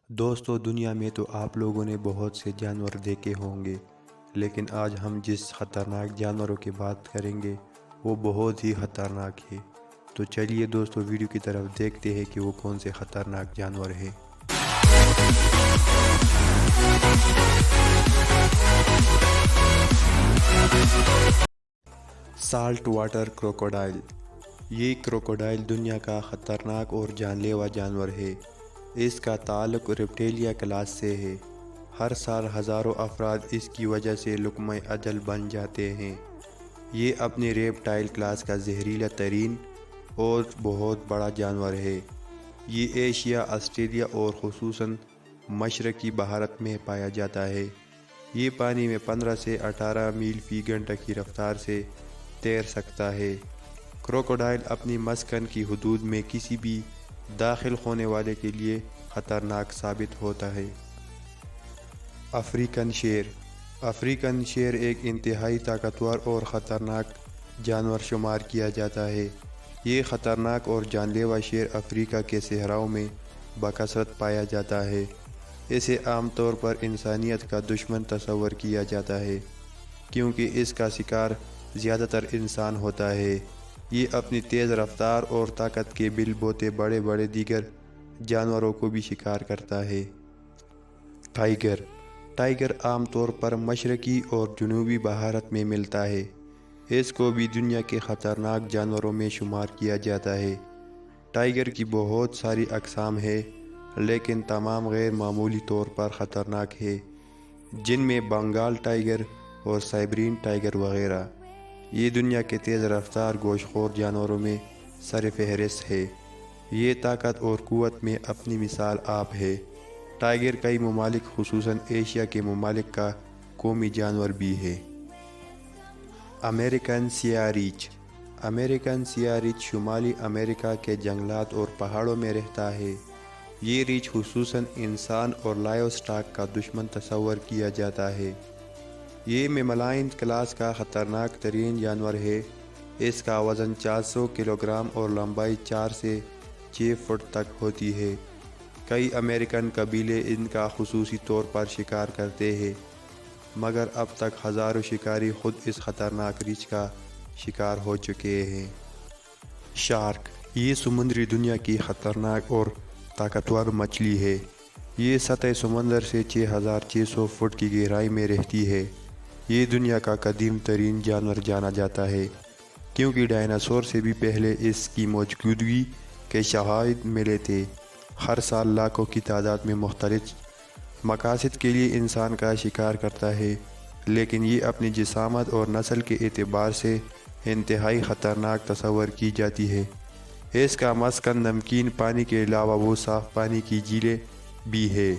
دوستو دنیا میں تو آپ لوگوں نے بہت سے جانور دیکھے ہوں گے، لیکن آج ہم جس خطرناک جانوروں کی بات کریں گے وہ بہت ہی خطرناک ہے۔ تو چلیے دوستو ویڈیو کی طرف دیکھتے ہیں کہ وہ کون سے خطرناک جانور ہیں۔ Salt water crocodile. یہ کروکوڈائل دنیا کا خطرناک اور جان لیوا جانور ہے۔ اس کا تعلق ریپٹیلیا کلاس سے ہے۔ ہر سال ہزاروں افراد اس کی وجہ سے لقمہ اجل بن جاتے ہیں۔ یہ اپنے ریپٹائل کلاس کا زہریلا ترین اور بہت بڑا جانور ہے۔ یہ ایشیا، آسٹریلیا اور خصوصاً مشرقی بھارت میں پایا جاتا ہے۔ یہ پانی میں 15 سے 18 میل فی گھنٹہ کی رفتار سے تیر سکتا ہے۔ کروکوڈائل اپنی مسکن کی حدود میں کسی بھی داخل ہونے والے کے لیے خطرناک ثابت ہوتا ہے۔ افریقن شیر۔ افریقن شیر ایک انتہائی طاقتور اور خطرناک جانور شمار کیا جاتا ہے۔ یہ خطرناک اور جان لیوا شیر افریقہ کے صحراؤں میں بکثرت پایا جاتا ہے۔ اسے عام طور پر انسانیت کا دشمن تصور کیا جاتا ہے، کیونکہ اس کا شکار زیادہ تر انسان ہوتا ہے۔ یہ اپنی تیز رفتار اور طاقت کے بل بوتے بڑے بڑے دیگر جانوروں کو بھی شکار کرتا ہے۔ ٹائیگر۔ ٹائیگر عام طور پر مشرقی اور جنوبی بھارت میں ملتا ہے۔ اس کو بھی دنیا کے خطرناک جانوروں میں شمار کیا جاتا ہے۔ ٹائیگر کی بہت ساری اقسام ہیں، لیکن تمام غیر معمولی طور پر خطرناک ہیں، جن میں بنگال ٹائیگر اور سائبیرین ٹائیگر وغیرہ۔ یہ دنیا کے تیز رفتار گوشت خور جانوروں میں سر فہرست ہے۔ یہ طاقت اور قوت میں اپنی مثال آپ ہے۔ ٹائیگر کئی ممالک خصوصاً ایشیا کے ممالک کا قومی جانور بھی ہے۔ امریکن سیاہ ریچھ۔ امریکن سیاہ ریچھ شمالی امریکہ کے جنگلات اور پہاڑوں میں رہتا ہے۔ یہ ریچھ خصوصاً انسان اور لائیو سٹاک کا دشمن تصور کیا جاتا ہے۔ یہ میملین کلاس کا خطرناک ترین جانور ہے۔ اس کا وزن 400 کلوگرام اور لمبائی 4 سے 6 فٹ تک ہوتی ہے۔ کئی امریکن قبیلے ان کا خصوصی طور پر شکار کرتے ہیں، مگر اب تک ہزاروں شکاری خود اس خطرناک ریچھ کا شکار ہو چکے ہیں۔ شارک۔ یہ سمندری دنیا کی خطرناک اور طاقتور مچھلی ہے۔ یہ سطح سمندر سے 6600 فٹ کی گہرائی میں رہتی ہے۔ یہ دنیا کا قدیم ترین جانور جانا جاتا ہے، کیونکہ ڈائناسور سے بھی پہلے اس کی موجودگی کے شواہد ملے تھے۔ ہر سال لاکھوں کی تعداد میں مختلف مقاصد کے لیے انسان کا شکار کرتا ہے، لیکن یہ اپنی جسامت اور نسل کے اعتبار سے انتہائی خطرناک تصور کی جاتی ہے۔ اس کا مسکن نمکین پانی کے علاوہ وہ صاف پانی کی جھیلیں بھی ہے۔